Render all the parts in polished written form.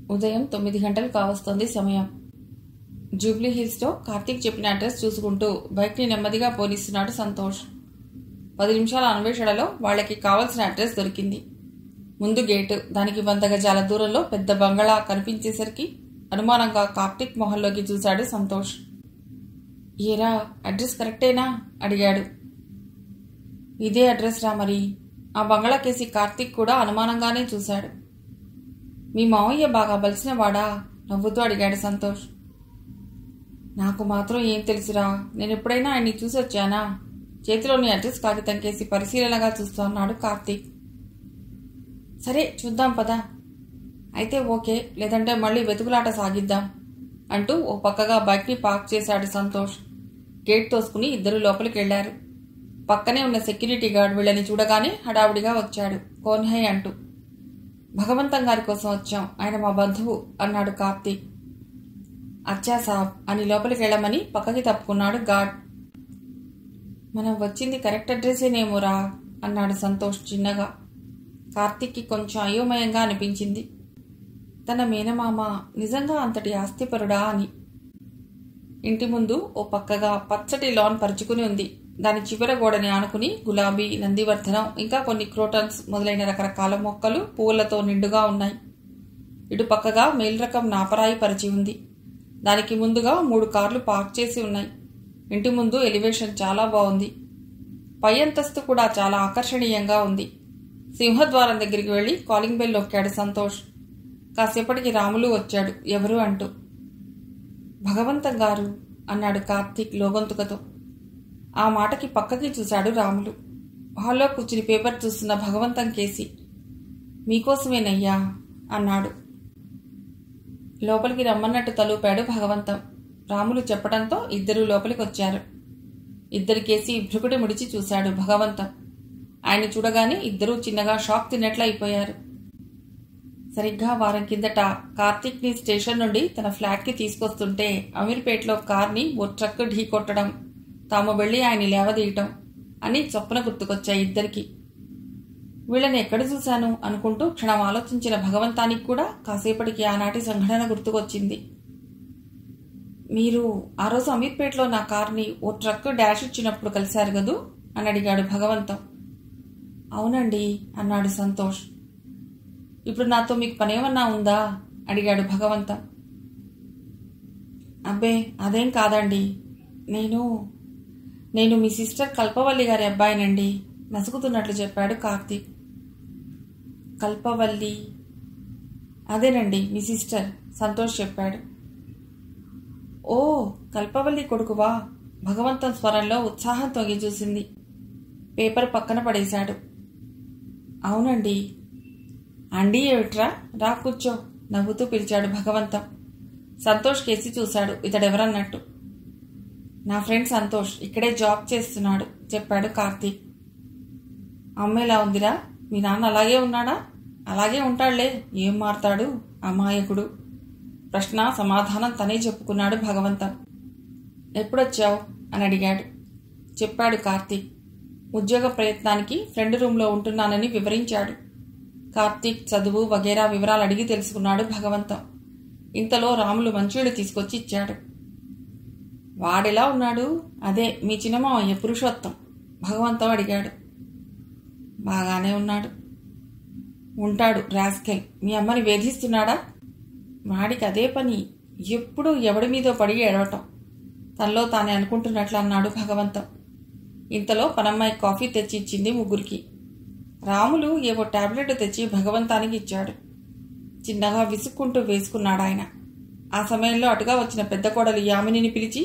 ఉదయం 9 గంటలు కావస్తోంది సమయం. జూబ్లీ హిల్స్లో కార్తీక్ చెప్పిన అడ్రస్ చూసుకుంటూ బైక్ని నెమ్మదిగా పోనిస్తున్నాడు సంతోష్. 10 నిమిషాల అన్వేషణలో వాళ్ళకి కావలసిన అడ్రస్ దొరికింది. ముందు గేటు, దానికి 100 గజాల దూరంలో పెద్ద బంగళా కనిపించేసరికి అనుమానంగా కార్తీక్ మొహంలోకి చూశాడు సంతోష్. ఏరా, అడ్రస్ కరెక్టేనా అడిగాడు. ఇదే అడ్రస్ రా మరి. ఆ బంగళా కేసి కార్తీక్ కూడా అనుమానంగానే చూశాడు. మీ మావయ్య బాగా బలిసిన వాడా? నవ్వుతూ అడిగాడు సంతోష్. నాకు మాత్రం ఏం తెలుసురా, నేను ఎప్పుడైనా ఆయన్ని చూసొచ్చానా? చేతిలోని అడ్రస్ కాగితం కేసి పరిశీలనగా చూస్తూ అన్నాడు కార్తీక్. సరే చూద్దాం పదా. అయితే ఓకే, లేదంటే మళ్ళీ వెతుకులాట సాగిద్దాం అంటూ ఓ పక్కగా బైక్ని పార్క్ చేశాడు సంతోష్. గేట్ తోసుకుని ఇద్దరు లోపలికి వెళ్లారు. పక్కనే ఉన్న సెక్యూరిటీ గార్డ్ వీళ్ళని చూడగానే హడావుడిగా వచ్చాడు. కోన్ హై అంటూ. భగవంతం గారి కోసం వచ్చాం, ఆయన మా బంధువు అన్నాడు కార్తీక్. అచ్చా సాబ్ అని లోపలికి వెళ్ళమని పక్కకి తప్పుకున్నాడు గార్డ్. మనం వచ్చింది కరెక్ట్ అడ్రస్సేనేమోరా అన్నాడు సంతోష్ చిన్నగా. కార్తీక్కి కొంచెం అయోమయంగా అనిపించింది. తన మేనమామ నిజంగా అంతటి ఆస్తిపరుడా అని. ఇంటి ముందు ఓ పక్కగా పచ్చటి లాన్ పరుచుకుని ఉంది. దాని చివర గోడని ఆనుకుని గులాబీ, నందివర్ధనం, ఇంకా కొన్ని క్రోటన్స్ మొదలైన రకరకాల మొక్కలు పువ్వులతో నిండుగా ఉన్నాయి. ఇటు పక్కగా మేల్రకం నాపరాయి పరిచి ఉంది. దానికి ముందుగా 3 కార్లు పార్క్ చేసి ఉన్నాయి. ఇంటి ముందు ఎలివేషన్ చాలా బాగుంది. పై అంతస్తు కూడా చాలా ఆకర్షణీయంగా ఉంది. సింహద్వారం దగ్గరికి వెళ్లి కాలింగ్ బెల్ నొక్కాడు సంతోష్. కాసేపటికి రాములు వచ్చాడు ఎవరు అంటూ. భగవంతం గారు అన్నాడు కార్తీక్ లోగొంతుకతో. ఆ మాటకి పక్కకి చూశాడు రాములు. హాల్లో కూర్చుని పేపర్ చూస్తున్న భగవంతం కేసి. మీకోసమేనయ్యా అన్నాడు. లోపలికి రమ్మన్నట్టు తలూపాడు భగవంతం. రాములు చెప్పడంతో ఇద్దరూ లోపలికి వచ్చారు. ఇద్దరి కేసి భృకుటి ముడిచి చూశాడు భగవంతం. ఆయన చూడగానే ఇద్దరూ చిన్నగా షాక్ తిన్నట్లు అయిపోయారు. సరిగ్గా వారం కిందట కార్తీక్ని స్టేషన్ నుండి తన ఫ్లాట్కి తీసుకొస్తుంటే అమీర్పేటలో కార్ని ఓ ట్రక్ ఢీ కొట్టడం, తాము వెళ్లి ఆయన్ని లేవదీయటం అని చొప్పున గుర్తుకొచ్చాయి ఇద్దరికి. వీళ్ళని ఎక్కడ చూశాను అనుకుంటూ క్షణం ఆలోచించిన భగవంతానికి కూడా కాసేపటికి ఆనాటి సంఘటన గుర్తుకొచ్చింది. మీరు ఆ రోజు అమీర్పేటలో నా కార్ని ఓ ట్రక్ డాష్ ఇచ్చినప్పుడు కలిశారు కదూ అని అడిగాడు భగవంతం. అవునండి అన్నాడు సంతోష్. ఇప్పుడు నాతో మీకు పనేమన్నా ఉందా అడిగాడు భగవంతం. అబ్బే అదేం కాదండి, నేను మీ సిస్టర్ కల్పవల్లి గారి అబ్బాయినండి నసుకుతున్నట్లు చెప్పాడు కార్తీక్. కల్పవల్లి? అదేనండి మీ సిస్టర్ సంతోష్ చెప్పాడు. ఓ, కల్పవల్లి కొడుకువా? భగవంతం స్వరంలో ఉత్సాహం తొంగి చూసింది. పేపర్ పక్కన పడేశాడు. అవునండి. అండి ఏమిట్రా, రా కూర్చో నవ్వుతూ పిలిచాడు భగవంతం. సంతోష్ కేసి చూశాడు ఇతడెవరన్నట్టు. నా ఫ్రెండ్ సంతోష్ ఇక్కడే జాబ్ చేస్తున్నాడు చెప్పాడు కార్తీక్. అమ్మేలా ఉందిరా? మీ నాన్న అలాగే ఉన్నాడా? అలాగే ఉంటాడులే, ఏం మారతాడు అమాయకుడు. ప్రశ్న సమాధానం తనే చెప్పుకున్నాడు భగవంతం. ఎప్పుడొచ్చావు అని అడిగాడు. చెప్పాడు కార్తీక్. ఉద్యోగ ప్రయత్నానికి ఫ్రెండ్ రూమ్లో ఉంటున్నానని వివరించాడు. కార్తీక్ చదువు వగేరా వివరాలు అడిగి తెలుసుకున్నాడు భగవంతం. ఇంతలో రాములు మంచీళ్ళు తీసుకొచ్చి ఇచ్చాడు. వాడెలా ఉన్నాడు? అదే మీ చిన్నమామయ్య పురుషోత్తం భగవంతం అడిగాడు. బాగానే ఉన్నాడు. ఉంటాడు రాస్కెల్. మీ అమ్మని వేధిస్తున్నాడా? వాడికి అదే పని, ఎప్పుడు ఎవడి మీదో పడి ఏడవటం. తనలో తానే అనుకుంటున్నట్లు అన్నాడు భగవంతం. ఇంతలో పనమ్మాయి కాఫీ తెచ్చి ఇచ్చింది ముగ్గురికి. రాములు ఏవో టాబ్లెట్ తెచ్చి భగవంతానికి ఇచ్చాడు. చిన్నగా విసుక్కుంటూ వేసుకున్నాడు ఆయన. ఆ సమయంలో అటుగా వచ్చిన పెద్ద కోడలు యామినిని పిలిచి,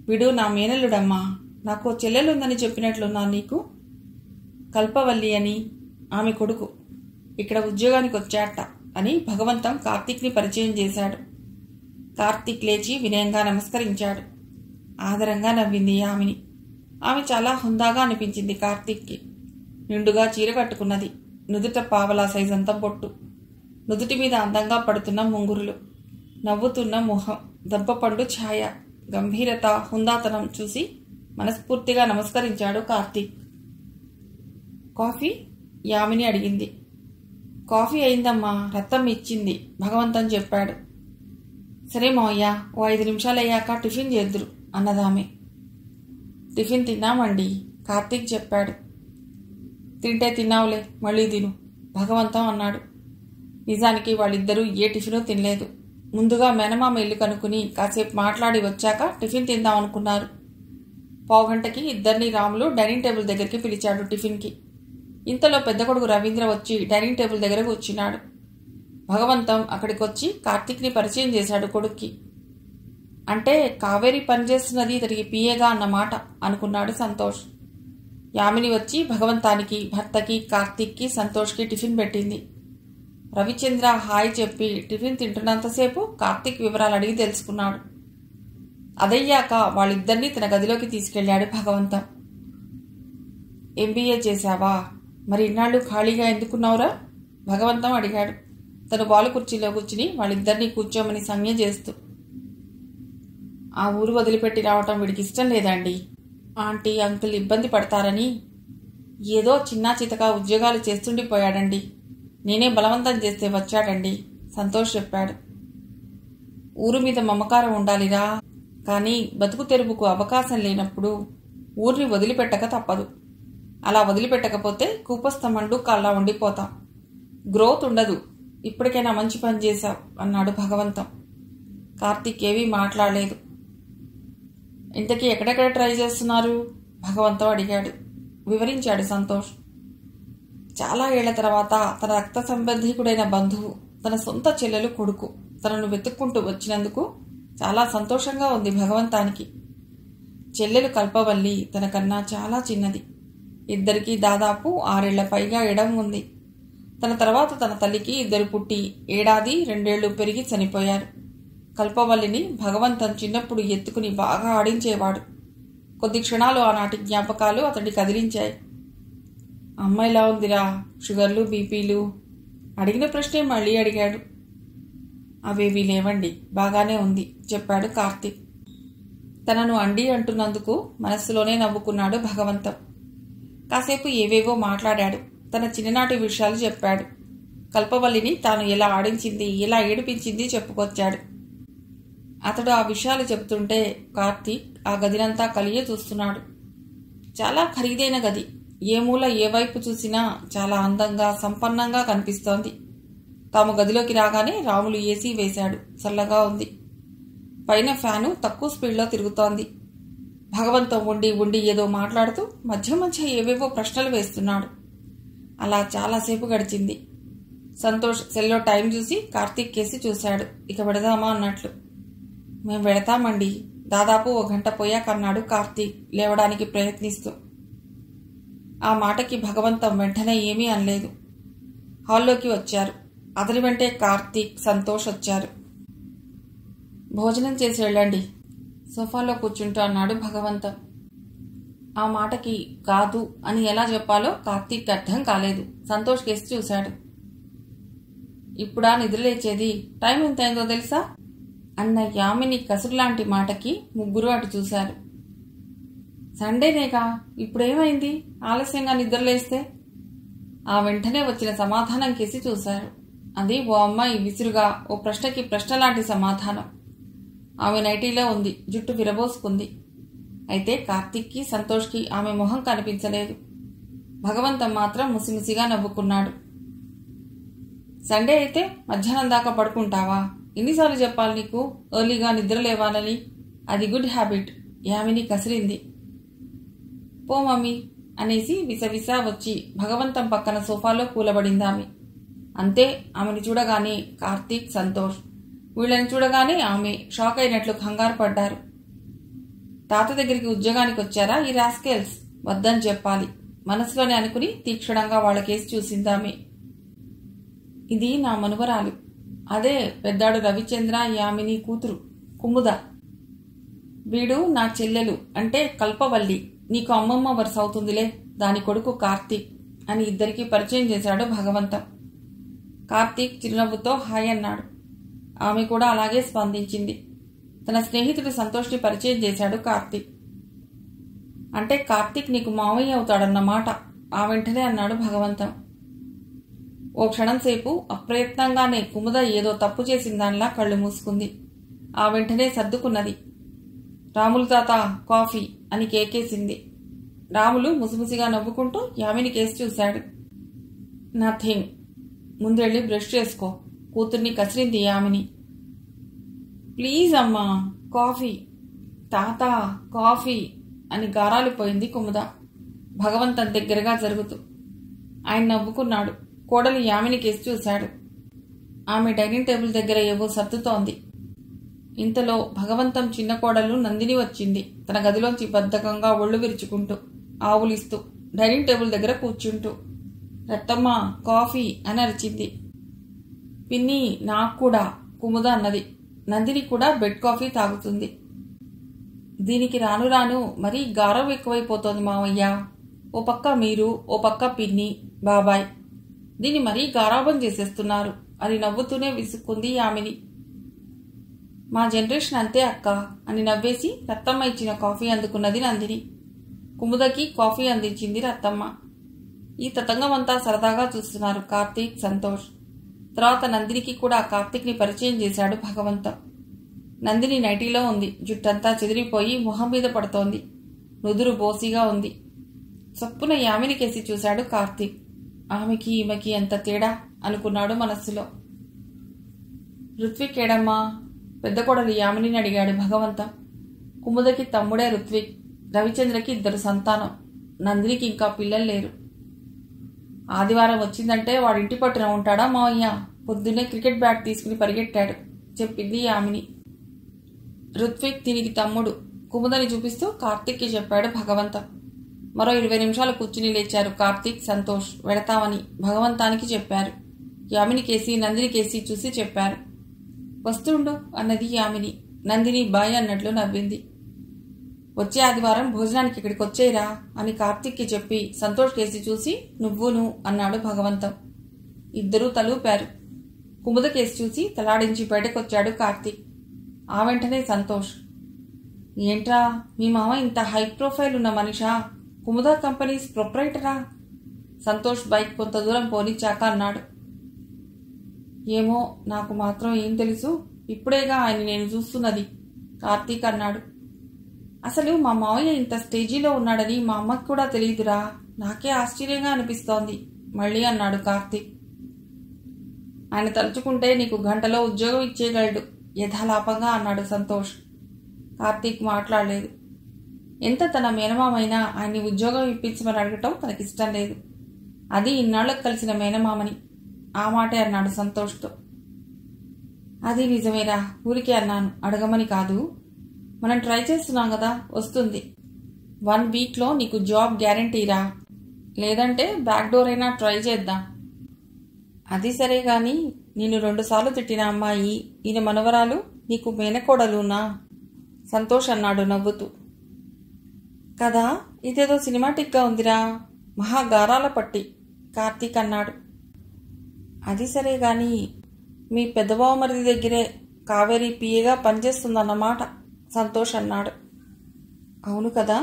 వీడు నా మేనల్లుడమ్మా, నాకు చెల్లెలుందని చెప్పినట్లున్నా నీకు? కల్పవల్లి అని, ఆమె కొడుకు ఇక్కడ ఉద్యోగానికి వచ్చాట అని భగవంతం కార్తీక్ని పరిచయం చేశాడు. కార్తీక్ లేచి వినయంగా నమస్కరించాడు. ఆదరంగా నవ్వింది యామిని. ఆమె చాలా హుందాగా అనిపించింది కార్తీక్కి. నిండుగా చీర కట్టుకున్నది. నుదుట పావలా సైజంతా బొట్టు, నుదుటి మీద అందంగా పడుతున్న ముంగురులు, నవ్వుతున్న మొహం, దెబ్బపండు ఛాయ, గంభీరత, హుందాతనం చూసి మనస్ఫూర్తిగా నమస్కరించాడు కార్తీక్. కాఫీ? యామిని అడిగింది. కాఫీ అయిందమ్మా, రత్తం ఇచ్చింది భగవంతం చెప్పాడు. సరే మావయ్య, ఓ 5 నిమిషాలు అయ్యాక టిఫిన్ చేద్దురు అన్నదామె. టిఫిన్ తిన్నామండి కార్తీక్ చెప్పాడు. తింటే తిన్నావులే, మళ్ళీ తిను భగవంతం అన్నాడు. నిజానికి వాళ్ళిద్దరూ ఏ టిఫినూ తినలేదు. ముందుగా మేనమామ ఇల్లు కనుక్కుని కాసేపు మాట్లాడి వచ్చాక టిఫిన్ తిందామనుకున్నారు. పావుగంటకి ఇద్దరిని రాములు డైనింగ్ టేబుల్ దగ్గరికి పిలిచాడు టిఫిన్కి. ఇంతలో పెద్ద కొడుకు రవీంద్ర వచ్చి డైనింగ్ టేబుల్ దగ్గర కూర్చున్నాడు. భగవంతం అక్కడికొచ్చి కార్తీక్ని పరిచయం చేశాడు కొడుక్కి. అంటే కావేరి పనిచేస్తున్నది ఇతడికి పిఏగా అన్నమాట అనుకున్నాడు సంతోష్. యామిని వచ్చి భగవంతానికి, భర్తకి, కార్తీక్కి, సంతోష్కి టిఫిన్ పెట్టింది. రవిచంద్ర హాయ్ చెప్పి టిఫిన్ తింటున్నంతసేపు కార్తీక్ వివరాలు అడిగి తెలుసుకున్నాడు. అదయ్యాక వాళ్ళిద్దరినీ తన గదిలోకి తీసుకెళ్లాడు భగవంతం. ఎంబీఏ చేశావా, మరి ఇన్నాళ్ళు ఖాళీగా ఎందుకున్నావురా భగవంతం అడిగాడు తను బాలు కుర్చీలో కూర్చుని వాళ్ళిద్దరినీ కూర్చోమని సంజ్ఞ చేస్తూ. ఆ ఊరు వదిలిపెట్టి రావటం వీడికి ఇష్టం లేదండి. ఆంటీ అంకుల్ ఇబ్బంది పడతారని ఏదో చిన్నా చితకా ఉద్యోగాలు చేస్తుండిపోయాడండి. నేనే బలవంతం చేస్తే వచ్చాడండి సంతోష్ చెప్పాడు. ఊరు మీద మమకారం ఉండాలిరా, కానీ బతుకు తెరువుకు అవకాశం లేనప్పుడు ఊరిని వదిలిపెట్టక తప్పదు. అలా వదిలిపెట్టకపోతే కూపస్థమండు కల్లా ఉండిపోతాం. గ్రోత్ ఉండదు. ఇప్పటికైనా మంచి పని చేశావు అన్నాడు భగవంతం. కార్తీక్ ఏవీ మాట్లాడలేదు. ఇంతకీ ఎక్కడెక్కడ ట్రై చేస్తున్నారు భగవంతం అడిగాడు. వివరించాడు సంతోష్. చాలా ఏళ్ల తర్వాత తన రక్త సంబంధీకుడైన బంధువు, తన సొంత చెల్లెలు కొడుకు తనను వెతుక్కుంటూ వచ్చినందుకు చాలా సంతోషంగా ఉంది భగవంతానికి. చెల్లెలు కల్పవల్లి తనకన్నా చాలా చిన్నది. ఇద్దరికీ దాదాపు 6 ఏళ్ల పైగా ఎడం ఉంది. తన తర్వాత తన తల్లికి 2 పుట్టి 1 ఏడాది 2 ఏళ్లు పెరిగి చనిపోయారు. కల్పవల్లిని భగవంతం చిన్నప్పుడు ఎత్తుకుని బాగా ఆడించేవాడు. కొద్ది క్షణాలు ఆనాటి జ్ఞాపకాలు అతన్ని కదిలించాయి. అమ్మాయిలా ఉందిరా, షుగర్లు బీపీలు అడిగిన ప్రశ్నే మళ్ళీ అడిగాడు. అవేవీ లేవండి, బాగానే ఉంది చెప్పాడు కార్తీక్. తనను అండి అంటున్నందుకు మనస్సులోనే నవ్వుకున్నాడు భగవంతం. కాసేపు ఏవేవో మాట్లాడాడు. తన చిన్ననాటి విషయాలు చెప్పాడు. కల్పవల్లిని తాను ఎలా ఆడించింది, ఎలా ఏడిపించింది చెప్పుకొచ్చాడు. అతడు ఆ విషయాలు చెబుతుంటే కార్తీక్ ఆ గదినంతా కలిగే చూస్తున్నాడు. చాలా ఖరీదైన గది. ఏ మూల ఏ వైపు చూసినా చాలా అందంగా సంపన్నంగా కనిపిస్తోంది. తాము గదిలోకి రాగానే రాములు ఏసీ వేశాడు. చల్లగా ఉంది. పైన ఫ్యాను తక్కువ స్పీడ్లో తిరుగుతోంది. భగవంతం ఉండి ఉండి ఏదో మాట్లాడుతూ మధ్య మధ్య ఏవేవో ప్రశ్నలు వేస్తున్నాడు. అలా చాలాసేపు గడిచింది. సంతోష్ సెల్లో టైం చూసి కార్తీక్ కేసి చూశాడు. ఇక వెడదామా అన్నట్లు. మేం వెళతామండి, దాదాపు 1 గంట పోయాకన్నాడు కార్తీక్ లేవడానికి ప్రయత్నిస్తూ. ఆ మాటకి భగవంతం వెంటనే ఏమీ అనలేదు. హాల్లోకి వచ్చారు. అతని వెంటే కార్తీక్, సంతోష్ వచ్చారు. భోజనం చేసి వెళ్ళండి, సోఫాలో కూర్చుంటూ అన్నాడు భగవంతం. ఆ మాటకి కాదు అని ఎలా చెప్పాలో కార్తీక్ అర్థం కాలేదు. సంతోష్ కేసి చూశాడు. ఇప్పుడా నిద్రలేచేది, టైం ఎంతైందో తెలుసా అన్న యామిని కసురులాంటి మాటకి ముగ్గురు అటు చూశారు. సండేనేగా, ఇప్పుడేమైంది ఆలస్యంగా నిద్రలేస్తే? ఆ వెంటనే వచ్చిన సమాధానం కేసి చూశారు. అది ఓ అమ్మాయి విసురుగా ఓ ప్రశ్నకి ప్రశ్నలాంటి సమాధానం. ఆమె నైటీలో ఉంది, జుట్టు విరబోసుకుంది. అయితే కార్తీక్కి, సంతోష్కి ఆమె మొహం కనిపించలేదు. భగవంతం మాత్రం ముసిముసిగా నవ్వుకున్నాడు. సండే అయితే మధ్యాహ్నం దాకా పడుకుంటావా? ఎన్నిసార్లు చెప్పాలి నీకు ఎర్లీగా నిద్రలేవాలని? అది గుడ్ హ్యాబిట్. యామిని కసిరింది. పో మమ్మీ అనేసి విసవిసా వచ్చి భగవంతం పక్కన సోఫాలో కూలబడిందామె. అంతే. ఆమెను చూడగానే కార్తీక్, సంతోష్, వీళ్ళని చూడగానే ఆమె షాక్ అయినట్లు కంగారు పడ్డారు. తాత దగ్గరికి ఉద్యోగానికి వచ్చారా ఈ రాస్కెల్స్? వద్దని చెప్పాలి మనసులోనే అనుకుని తీక్షణంగా వాళ్ళ కేసు చూసిందామె. ఇది నా మనువరాలు, అదే పెద్దాడు రవిచంద్ర యామిని కూతురు కుముద. వీడు నా చెల్లెలు, అంటే కల్పవల్లి, నీకు అమ్మమ్మ వరుస అవుతుందిలే, దాని కొడుకు కార్తీక్ అని ఇద్దరికీ పరిచయం చేశాడు భగవంతం. కార్తీక్ చిరునవ్వుతో హాయ్ అన్నాడు. ఆమె కూడా అలాగే స్పందించింది. తన స్నేహితుడు సంతోష్ని పరిచయం చేశాడు కార్తీక్. అంటే కార్తీక్ నీకు మావయ్య అవుతాడన్నమాట ఆ వెంటనే అన్నాడు భగవంతం. ఓ క్షణం సేపు అప్రయత్నంగానే కుముద ఏదో తప్పు చేసిన దానిలా కళ్ళు మూసుకుంది. ఆ వెంటనే సర్దుకున్నది. రాములు తాత, కాఫీ అని కేకేసింది. రాములు ముసిముసిగా నవ్వుకుంటూ యామిని కేసి చూశాడు. నథింగ్, ముందెళ్ళి బ్రష్ చేసుకో, కూతుర్ని కసిరింది యామిని. ప్లీజ్ అమ్మా, కాఫీ, తాత కాఫీ అని గారాలు పోయింది కుముద భగవంతన్ దగ్గరగా జరుగుతూ. ఆయన నవ్వుకున్నాడు. కోడలు యామిని కేసి చూశాడు. ఆమె డైనింగ్ టేబుల్ దగ్గర ఏవో సర్దుతోంది. ఇంతలో భగవంతం చిన్న కోడలు నందిని వచ్చింది. తన గదిలోంచి బద్ధకంగా ఒళ్ళు విరుచుకుంటూ, ఆవులిస్తూ డైనింగ్ టేబుల్ దగ్గర కూర్చుంటూ. రత్తమ్మ, కాఫీ అని అరిచింది. పిన్ని, నాకు కూడా, కుముద అన్నది. నందిని కూడా బెడ్ కాఫీ తాగుతుంది. దీనికి రాను రాను మరీ గారం ఎక్కువైపోతోంది మావయ్య. ఓ పక్క మీరు, ఓ పక్క పిన్ని, బాబాయ్, దీన్ని మరీ గారాబం చేసేస్తున్నారు అని నవ్వుతూనే విసుక్కుంది యామిని. మా జనరేషన్ అంతే అక్క అని నవ్వేసి రత్తమ్మ ఇచ్చిన కాఫీ అందుకున్నది నందిని. కుముదకి కాఫీ అందించింది రత్తమ్మ. ఈ తతంగమంతా సరదాగా చూస్తున్నారు కార్తీక్, సంతోష్. తర్వాత నందినికి కూడా కార్తీక్ని పరిచయం చేశాడు భగవంతం. నందిని నైటీలో ఉంది. జుట్టంతా చెదిరిపోయి మొహం మీద పడుతోంది. నుదురు బోసిగా ఉంది. సప్పున యామిని కేసి చూశాడు కార్తీక్. ఆమెకి ఈమెకి ఎంత తేడా అనుకున్నాడు మనస్సులో. రుత్విక్ ఏడమ్మా? పెద్ద కోడలు యామినిని అడిగాడు భగవంతం. కుముదకి తమ్ముడే రుత్విక్. రవిచంద్రకి 2 సంతానం. నందినికి ఇంకా పిల్లలు లేరు. ఆదివారం వచ్చిందంటే వాడింటి పట్టున ఉంటాడా మావయ్య? పొద్దున్నే క్రికెట్ బ్యాట్ తీసుకుని పరిగెట్టాడు చెప్పింది యామిని. రుత్విక్ దీనికి తమ్ముడు. కుముదని చూపిస్తూ కార్తీక్కి చెప్పాడు భగవంతం. మరో 20 నిమిషాలు కూర్చుని లేచారు కార్తీక్, సంతోష్. వెడతామని భగవంతానికి చెప్పారు. యామిని కేసి నందిని కేసి చూసి చెప్పారు. వస్తుండు అన్నది యామిని. నందిని బాయ్ అన్నట్లు నవ్వింది. వచ్చే ఆదివారం భోజనానికి ఇక్కడికి వచ్చేరా అని కార్తీక్కి చెప్పి సంతోష్ కేసి చూసి నువ్వును అన్నాడు భగవంతం. ఇద్దరూ తలూపారు. కుముద కేసి చూసి తలాడించి బయటకొచ్చాడు కార్తీక్. ఆ వెంటనే సంతోష్, ఏంట్రా మీ మామ ఇంత హై ప్రొఫైల్ ఉన్న మనిషా? కుముద కంపెనీస్ ప్రొప్రైటరా? సంతోష్ బైక్ కొంత దూరం పోనిచ్చాక అన్నాడు. ఏమో, నాకు మాత్రం ఏం తెలుసు, ఇప్పుడేగా ఆయన నేను చూస్తున్నది కార్తీక్ అన్నాడు. అసలు మా మావయ్య ఇంత స్టేజీలో ఉన్నాడని మా అమ్మకి కూడా తెలియదురా. నాకే ఆశ్చర్యంగా అనిపిస్తోంది మళ్ళీ అన్నాడు కార్తీక్. ఆయన తలుచుకుంటే నీకు గంటలో ఉద్యోగం ఇచ్చేయగలడు యథాలాపంగా అన్నాడు సంతోష్. కార్తీక్ మాట్లాడలేదు. ఎంత తన మేనమామైనా ఆయన్ని ఉద్యోగం ఇప్పించమని అడగటం తనకిష్టం లేదు. అది ఇన్నాళ్లకు కలిసిన మేనమామని. ఆ మాటే అన్నాడు సంతోష్తో. అది నిజమేరా, ఊరికే అన్నాను, అడగమని కాదు. మనం ట్రై చేస్తున్నాం కదా, వస్తుంది. 1 వీక్లో నీకు జాబ్ గ్యారంటీరా. లేదంటే బ్యాక్ డోర్ అయినా ట్రై చేద్దాం. అది సరే గాని నేను 2 సార్లు తిట్టిన అమ్మాయి ఈయన మనవరాలు నీకు మేనకోడలునా? సంతోష్ అన్నాడు నవ్వుతూ. కదా, ఇదేదో సినిమాటిక్గా ఉందిరా, మహాగారాల పట్టి కార్తీక్ అన్నాడు. అది సరే గాని మీ పెద్దబావమరిది దగ్గరే కావేరి పిఏగా పనిచేస్తుందన్నమాట సంతోష్ అన్నాడు. అవును కదా.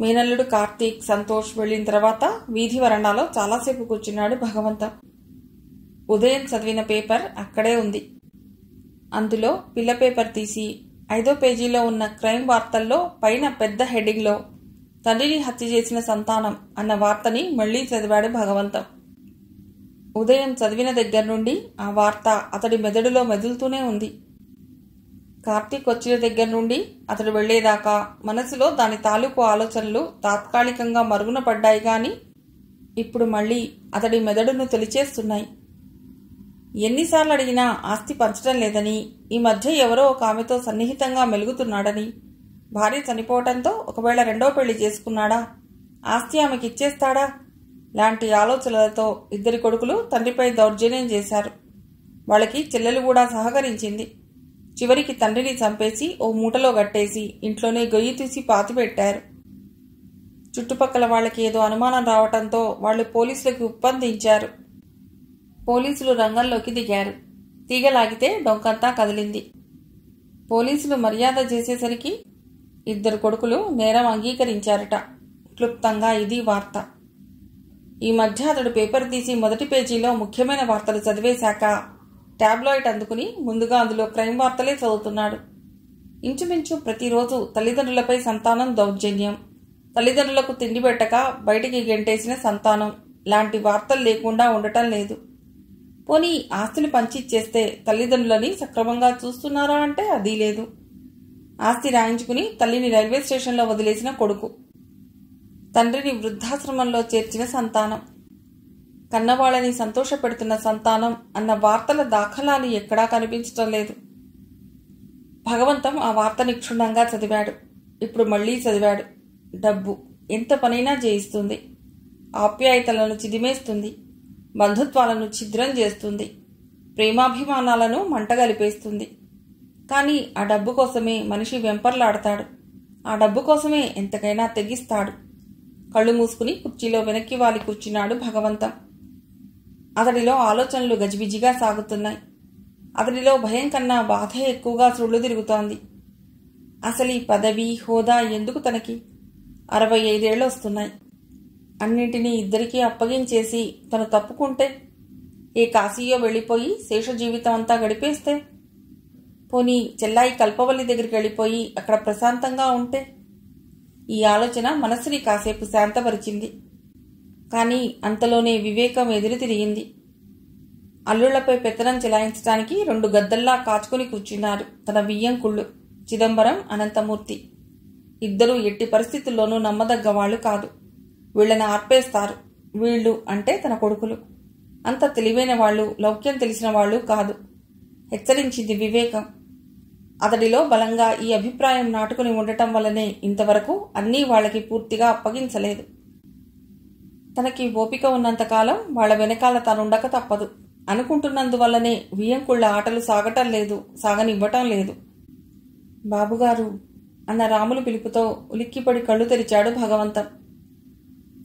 మేనల్లుడు కార్తీక్, సంతోష్ వెళ్లిన తర్వాత వీధి వరండాలో చాలాసేపు కూర్చున్నాడు భగవంతం. ఉదయం చదివిన పేపర్ అక్కడే ఉంది. అందులో పిల్ల పేపర్ తీసి 5వ పేజీలో ఉన్న క్రైమ్ వార్తల్లో పైన పెద్ద హెడ్డింగ్లో తండ్రిని హత్య చేసిన సంతానం అన్న వార్తని మళ్లీ చదివాడు భగవంతం. ఉదయం చదివిన దగ్గర నుండి ఆ వార్త అతడి మెదడులో మెదులుతూనే ఉంది. కార్తీక్ వచ్చిన దగ్గర నుండి అతడు వెళ్లేదాకా మనసులో దాని తాలూకు ఆలోచనలు తాత్కాలికంగా మరుగున పడ్డాయి గాని ఇప్పుడు మళ్లీ అతడి మెదడును తొలిచేస్తున్నాయి. ఎన్నిసార్లు అడిగినా ఆస్తి పంచడం లేదని, ఈ మధ్య ఎవరో ఒక ఆమెతో సన్నిహితంగా మెలుగుతున్నాడని, భార్య చనిపోవటంతో ఒకవేళ 2వ పెళ్లి చేసుకున్నాడా, ఆస్తి ఆమెకి ఇచ్చేస్తాడా లాంటి ఆలోచనలతో 2 కొడుకులు తండ్రిపై దౌర్జన్యం చేశారు. వాళ్ళకి చెల్లెలు కూడా సహకరించింది. చివరికి తండ్రిని చంపేసి ఓ మూటలో గట్టేసి ఇంట్లోనే గొయ్యి తీసి పాతిపెట్టారు. చుట్టుపక్కల వాళ్ళకి ఏదో అనుమానం రావటంతో వాళ్ళు పోలీసులకు ఉప్పందించారు. పోలీసులు రంగంలోకి దిగారు. తీగలాగితే డొంకంతా కదిలింది. పోలీసులు మర్యాద చేసేసరికి 2 కొడుకులు నేరం అంగీకరించారట. క్లుప్తంగా ఇది వార్త. ఈ మధ్య అతడు పేపర్ తీసి మొదటి పేజీలో ముఖ్యమైన వార్తలు చదివేశాక టాబ్లాయిడ్ అందుకుని ముందుగా అందులో క్రైమ్ వార్తలే చదువుతున్నాడు. ఇంచుమించు ప్రతిరోజు తల్లిదండ్రులపై సంతానం దౌర్జన్యం, తల్లిదండ్రులకు తిండి పెట్టక బయటికి గెంటేసిన సంతానం లాంటి వార్తలు లేకుండా ఉండటం లేదు. పోనీ ఆస్తిని పంచిచ్చేస్తే తల్లిదండ్రులని సక్రమంగా చూస్తున్నారా అంటే అదీ లేదు. ఆస్తి రాయించుకుని తల్లిని రైల్వే స్టేషన్లో వదిలేసిన కొడుకు, తండ్రిని వృద్ధాశ్రమంలో చేర్చిన సంతానం, కన్నవాళ్ళని సంతోషపెడుతున్న సంతానం అన్న వార్తల దాఖలాలు ఎక్కడా కనిపించటం లేదు. భగవంతం ఆ వార్తని క్షుణ్ణంగా చదివాడు. ఇప్పుడు మళ్లీ చదివాడు. డబ్బు ఎంత పనైనా చేయిస్తుంది, ఆప్యాయతలను చిదిమేస్తుంది, బంధుత్వాలను ఛిద్రం చేస్తుంది, ప్రేమాభిమానాలను మంటగలిపేస్తుంది. కానీ ఆ డబ్బు కోసమే మనిషి వెంపర్లాడతాడు. ఆ డబ్బు కోసమే ఎంతకైనా తెగిస్తాడు. కళ్ళు మూసుకుని కుర్చీలో వెనక్కి వాలి కూర్చున్నాడు భగవంతం. అతడిలో ఆలోచనలు గజిబిజిగా సాగుతున్నాయి. అతడిలో భయం కన్నా బాధే ఎక్కువగా సుళ్ళు తిరుగుతోంది. అసలు ఈ పదవి హోదా ఎందుకు తనకి? 65 ఏళ్ళు వస్తున్నాయి. అన్నింటినీ ఇద్దరికీ అప్పగించేసి తను తప్పుకుంటే, ఏ కాశీయో వెళ్ళిపోయి శేష జీవితం అంతా గడిపేస్తే, పోనీ చెల్లాయి కల్పవల్లి దగ్గరికి వెళ్ళిపోయి అక్కడ ప్రశాంతంగా ఉంటే, ఈ ఆలోచన మనస్సుని కాసేపు శాంతపరిచింది. కానీ అంతలోనే వివేకం ఎదురు తిరిగింది. అల్లుళ్లపై పెత్తనం చెలాయించడానికి 2 గద్దల్లా కాచుకుని కూర్చున్నారు తన వియ్యంకుళ్ళు చిదంబరం, అనంతమూర్తి. ఇద్దరూ ఎట్టి పరిస్థితుల్లోనూ నమ్మదగ్గ వాళ్ళు కాదు. వీళ్ళని ఆర్పేస్తారు. వీళ్ళు అంటే తన కొడుకులు. అంత తెలివైన వాళ్ళు, లౌక్యం తెలిసిన వాళ్ళు కాదు. హెచ్చరించింది వివేకం. అతడిలో బలంగా ఈ అభిప్రాయం నాటుకుని ఉండటం వల్లనే ఇంతవరకు అన్నీ వాళ్ళకి పూర్తిగా అప్పగించలేదు. తనకి ఓపిక ఉన్నంతకాలం వాళ్ల వెనకాల తానుండక తప్పదు అనుకుంటున్నందువల్లనే వియ్యంకుళ్ల ఆటలు సాగటం లేదు, సాగనివ్వటం లేదు. బాబుగారు అన్న రాములు పిలుపుతో ఉలిక్కిపడి కళ్ళు తెరిచాడు భగవంతం.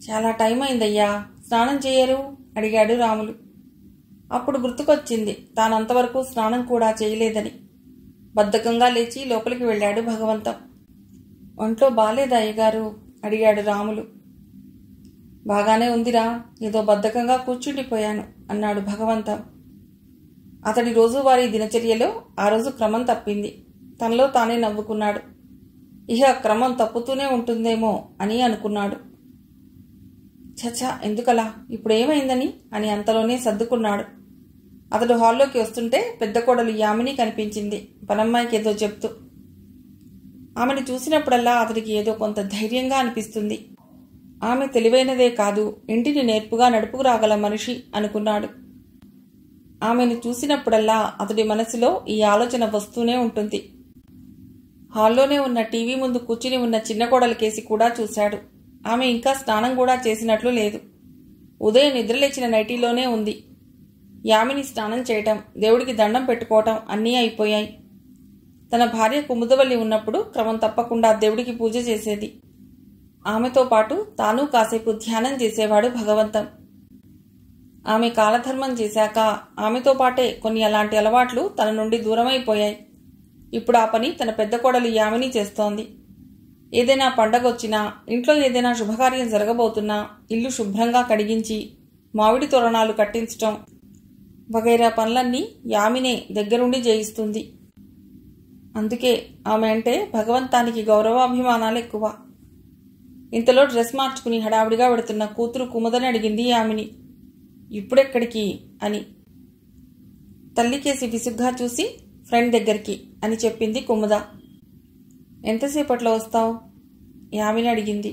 చాలా టైం అయిందయ్యా, స్నానం చేయరు అడిగాడు రాములు. అప్పుడు గుర్తుకొచ్చింది తానంతవరకు స్నానం కూడా చేయలేదని. బద్ధకంగా లేచి లోపలికి వెళ్ళాడు భగవంతం. ఒంట్లో బాలేదా అయ్యగారు అడిగాడు రాములు. బాగానే ఉందిరా, ఏదో బద్ధకంగా కూర్చుండిపోయాను అన్నాడు భగవంతం. అతడి రోజువారీ దినచర్యలో ఆ రోజు క్రమం తప్పింది. తనలో తానే నవ్వుకున్నాడు. ఇహ క్రమం తప్పుతూనే ఉంటుందేమో అని అనుకున్నాడు. చచ్చా ఎందుకలా, ఇప్పుడేమైందని అని అంతలోనే సర్దుకున్నాడు. అతడు హాల్లోకి వస్తుంటే పెద్ద కోడలు యామిని కనిపించింది పనమ్మాయికి ఏదో చెప్తూ. ఆమెను చూసినప్పుడల్లా అతడికి ఏదో కొంత ధైర్యంగా అనిపిస్తుంది. ఆమె తెలివైనదే కాదు, ఇంటిని నేర్పుగా నడుపుకురాగల మనిషి అనుకున్నాడు. ఆమెను చూసినప్పుడల్లా అతడి మనసులో ఈ ఆలోచన వస్తూనే ఉంటుంది. హాల్లోనే ఉన్న టీవీ ముందు కూర్చుని ఉన్న చిన్న కోడల కేసి కూడా చూశాడు. ఆమె ఇంకా స్నానం కూడా చేసినట్లు లేదు. ఉదయం నిద్రలేచిన నైటీలోనే ఉంది. యామిని స్నానం చేయటం, దేవుడికి దండం పెట్టుకోవటం అన్నీ అయిపోయాయి. తన భార్య కుముదవల్లి ఉన్నప్పుడు క్రమం తప్పకుండా దేవుడికి పూజ చేసేది. ఆమెతో పాటు తాను కాసేపు ధ్యానం చేసేవాడు భగవంతం. ఆమె కాలధర్మం చేశాక ఆమెతో పాటే కొన్ని అలాంటి అలవాట్లు తన నుండి దూరమైపోయాయి. ఇప్పుడు ఆ పని తన పెద్ద కోడలు యామిని చేస్తోంది. ఏదైనా పండగొచ్చినా, ఇంట్లో ఏదైనా శుభకార్యం జరగబోతున్నా ఇల్లు శుభ్రంగా కడిగించి మామిడి తోరణాలు కట్టించటం వగైరా పనులన్నీ యామినే దగ్గరుండి చేయిస్తుంది. అందుకే ఆమె అంటే భగవంతానికి గౌరవాభిమానాలు ఎక్కువ. ఇంతలో డ్రెస్ మార్చుకుని హడావిడిగా వెడుతున్న కూతురు కుముదని అడిగింది యామిని. ఇప్పుడెక్కడికి అని. తల్లికేసి విసుగ్గా చూసి ఫ్రెండ్ దగ్గరికి అని చెప్పింది కుముద. ఎంతసేపట్లో వస్తావు యామిని అడిగింది.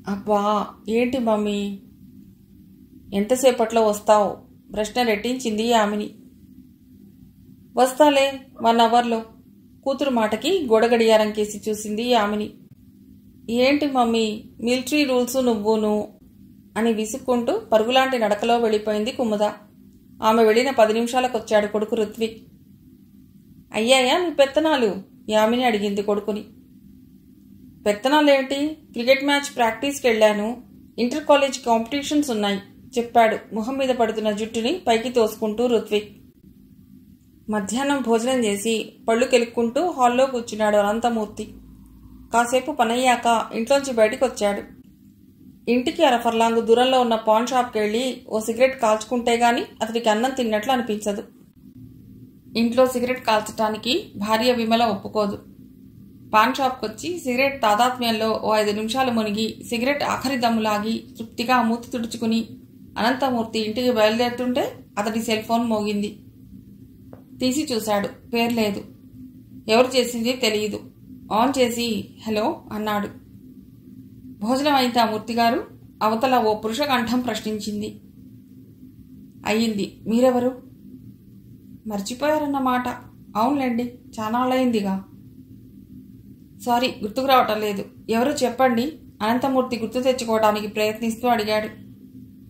అబ్బా ఏంటి మమ్మీ, ఎంతసేపట్లో వస్తావు ప్రశ్న రెట్టించింది యామిని. వస్తాలే 1 అవర్లో కూతురు మాటకి గోడగడియారం కేసి చూసింది యామిని. ఏంటి మమ్మీ మిలిటరీ రూల్స్ నువ్వును అని విసుక్కుంటూ పరుగులాంటి నడకలో వెళ్ళిపోయింది కుముద. ఆమె వెళ్ళిన 10 నిమిషాలకు వచ్చాడు కొడుకు రుత్విక్. అయ్యాయా మీ పెత్తనాలు యామిని అడిగింది కొడుకుని. పెత్తనాలేంటి, క్రికెట్ మ్యాచ్ ప్రాక్టీస్కి వెళ్ళాను, ఇంటర్ కాలేజ్ కాంపిటీషన్స్ ఉన్నాయి చెప్పాడు ముఖం మీద పడుతున్న జుట్టుని పైకి తోసుకుంటూ రుత్విక్. మధ్యాహ్నం భోజనం చేసి పళ్ళు కెలుక్కుంటూ హాల్లో కూర్చున్నాడు అనంతమూర్తి. కాసేపు పనయ్యాక ఇంట్లోంచి బయటకు వచ్చాడు. ఇంటికి అరఫర్లాంగు దూరంలో ఉన్న పాన్ షాప్కి వెళ్ళి ఓ సిగరెట్ కాల్చుకుంటే గాని అతడికి అన్నం తిన్నట్లు అనిపించదు. ఇంట్లో సిగరెట్ కాల్చటానికి భార్య విమల ఒప్పుకోదు. పాన్ షాప్కొచ్చి సిగరెట్ తాదాత్మ్యంలో ఓ 5 నిమిషాలు మునిగి సిగరెట్ ఆఖరి దమ్ములాగి తృప్తిగా మూతి తుడుచుకుని అనంతమూర్తి ఇంటికి బయలుదేరుతుంటే అతడి సెల్ ఫోన్ మోగింది. తీసి చూశాడు. పేరు లేదు. ఎవరు చేసింది తెలియదు. ఆన్ చేసి హలో అన్నాడు. భోజనం అయిందా మూర్తిగారు? అవతల ఓ పురుష కంఠం ప్రశ్నించింది. అయ్యింది. మీరెవరు? మర్చిపోయారన్నమాట. అవునులేండి, చానాళ్ళయిందిగా. సారీ, గుర్తుకు రావటం లేదు. ఎవరు చెప్పండి? అనంతమూర్తి గుర్తు తెచ్చుకోవడానికి ప్రయత్నిస్తూ అడిగాడు.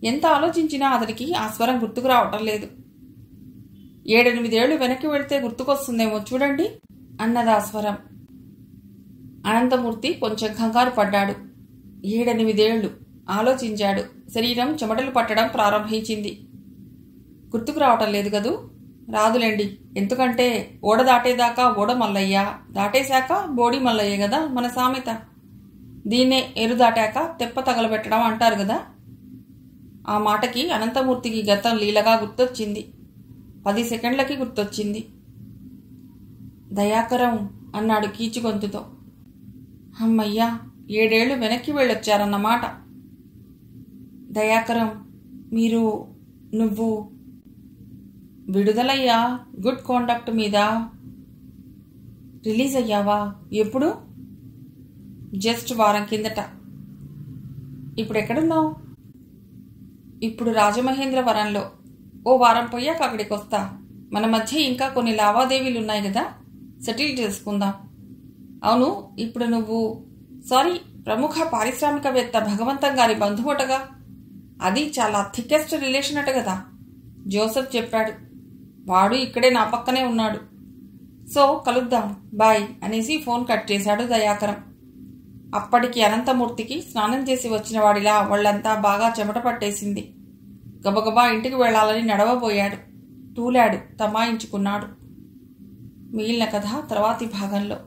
ఎంత ఆలోచించినా అతనికి ఆ స్వరం గుర్తుకు రావటం లేదు. 7-8 ఏళ్లు వెనక్కి వెళితే గుర్తుకొస్తుందేమో చూడండి అన్నది ఆ స్వరం. అనంతమూర్తి కొంచెం కంగారు పడ్డాడు. 7-8 ఏళ్లు ఆలోచించాడు. శరీరం చెమటలు పట్టడం ప్రారంభించింది. గుర్తుకు రావటం లేదు కదూ? రాదులేండి. ఎందుకంటే ఓడ దాటేదాకా ఓడ మల్లయ్య, దాటేశాక బోడి మల్లయ్య కదా మన సామెత. దీన్నే ఏరు దాటాక తెప్ప తగలబెట్టడం అంటారు కదా. ఆ మాటకి అనంతమూర్తికి గతం లీలగా గుర్తొచ్చింది. 10 సెకండ్లకి గుర్తొచ్చింది. దయాకరం అన్నాడు కీచు గొంతుతో. అమ్మయ్యా, 7 ఏళ్లు వెనక్కి వెళ్ళొచ్చారన్నమాట. దయాకరం, మీరు, నువ్వు విడుదలయ్యా గుడ్ కాండక్ట్ మీద. రిలీజ్ అయ్యావా? ఎప్పుడు? జస్ట్ వారం కిందట. ఇప్పుడు ఎక్కడున్నావు? ఇప్పుడు రాజమహేంద్రవరంలో. ఓ వారం పోయాక అక్కడికి వస్తా. మన మధ్య ఇంకా కొన్ని లావాదేవీలున్నాయి కదా, సెటిల్ చేసుకుందాం. అవును, ఇప్పుడు నువ్వు సారీ ప్రముఖ పారిశ్రామికవేత్త భగవంతం గారి బంధువుటగా. అది చాలా థికెస్ట్ రిలేషన్ అట కదా. జోసెఫ్ చెప్పాడు. వాడు ఇక్కడే నా పక్కనే ఉన్నాడు. సో కలుద్దాం, బాయ్ అనేసి ఫోన్ కట్ చేశాడు దయాకరం. అప్పటికి అనంతమూర్తికి స్నానం చేసి వచ్చిన వాడిలా వాళ్ళంతా బాగా చెమట పట్టేసింది. గబగబా ఇంటికి వెళ్లాలని నడవబోయాడు. తూలాడు, తమాయించుకున్నాడు. మిగిలిన కథ తర్వాతి భాగంలో.